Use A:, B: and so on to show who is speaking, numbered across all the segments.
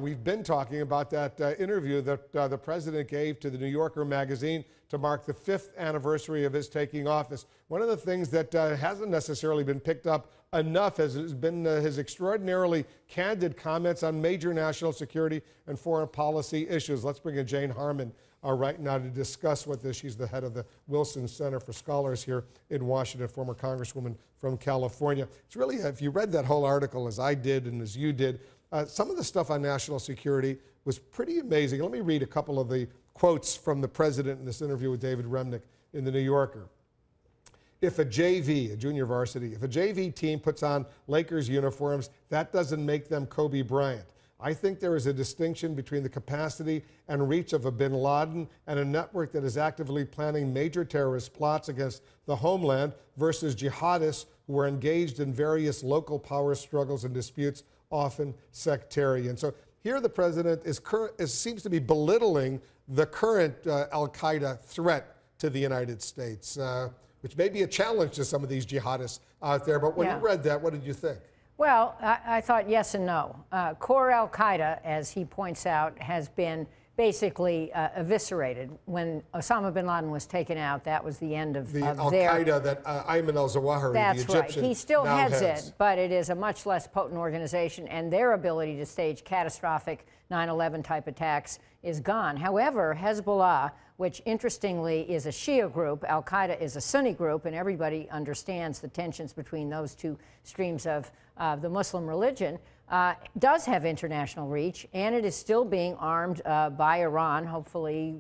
A: We've been talking about that interview that the president gave to the New Yorker magazine to mark the 5th anniversary of his taking office. One of the things that hasn't necessarily been picked up enough has been his extraordinarily candid comments on major national security and foreign policy issues. Let's bring in Jane Harman right now to discuss with this. She's the head of the Wilson Center for Scholars here in Washington, former congresswoman from California. It's really, if you read that whole article as I did and as you did, some of the stuff on national security was pretty amazing. Let me read a couple of the quotes from the president in this interview with David Remnick in the New Yorker. If a JV, a junior varsity, if a JV team puts on Lakers uniforms, that doesn't make them Kobe Bryant. I think there is a distinction between the capacity and reach of a bin Laden and a network that is actively planning major terrorist plots against the homeland versus jihadists who are engaged in various local power struggles and disputes, often sectarian. So here the president seems to be belittling the current al-Qaeda threat to the United States, which may be a challenge to some of these jihadists out there. But when you read that, what did you think?
B: Well, I thought yes and no. Core al-Qaeda, as he points out, has been basically eviscerated. When Osama bin Laden was taken out, that was the end of their...
A: al-Qaeda that Ayman al-Zawahiri, the Egyptian,
B: that's right. He still heads
A: it,
B: but it is a much less potent organization, and their ability to stage catastrophic 9/11 type attacks is gone. However, Hezbollah, which interestingly is a Shia group, al-Qaeda is a Sunni group, and everybody understands the tensions between those two streams of the Muslim religion, does have international reach, and it is still being armed by Iran. Hopefully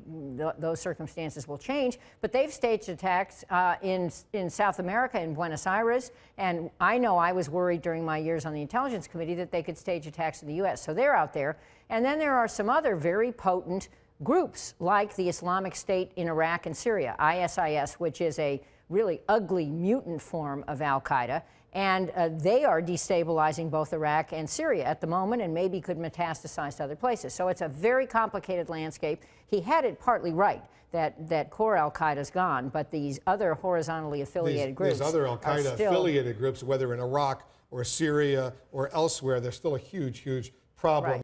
B: those circumstances will change, but they've staged attacks in South America, in Buenos Aires, and I know I was worried during my years on the Intelligence Committee that they could stage attacks in the U.S., so they're out there. And then there are some other very potent groups like the Islamic State in Iraq and Syria, ISIS, which is a really ugly mutant form of al-Qaeda, and they are destabilizing both Iraq and Syria at the moment and maybe could metastasize to other places. So it's a very complicated landscape. He had it partly right that core al-Qaeda is gone, but these other horizontally affiliated groups,
A: these other al-Qaeda affiliated groups, whether in Iraq or Syria or elsewhere, they're still a huge, huge problem. Right.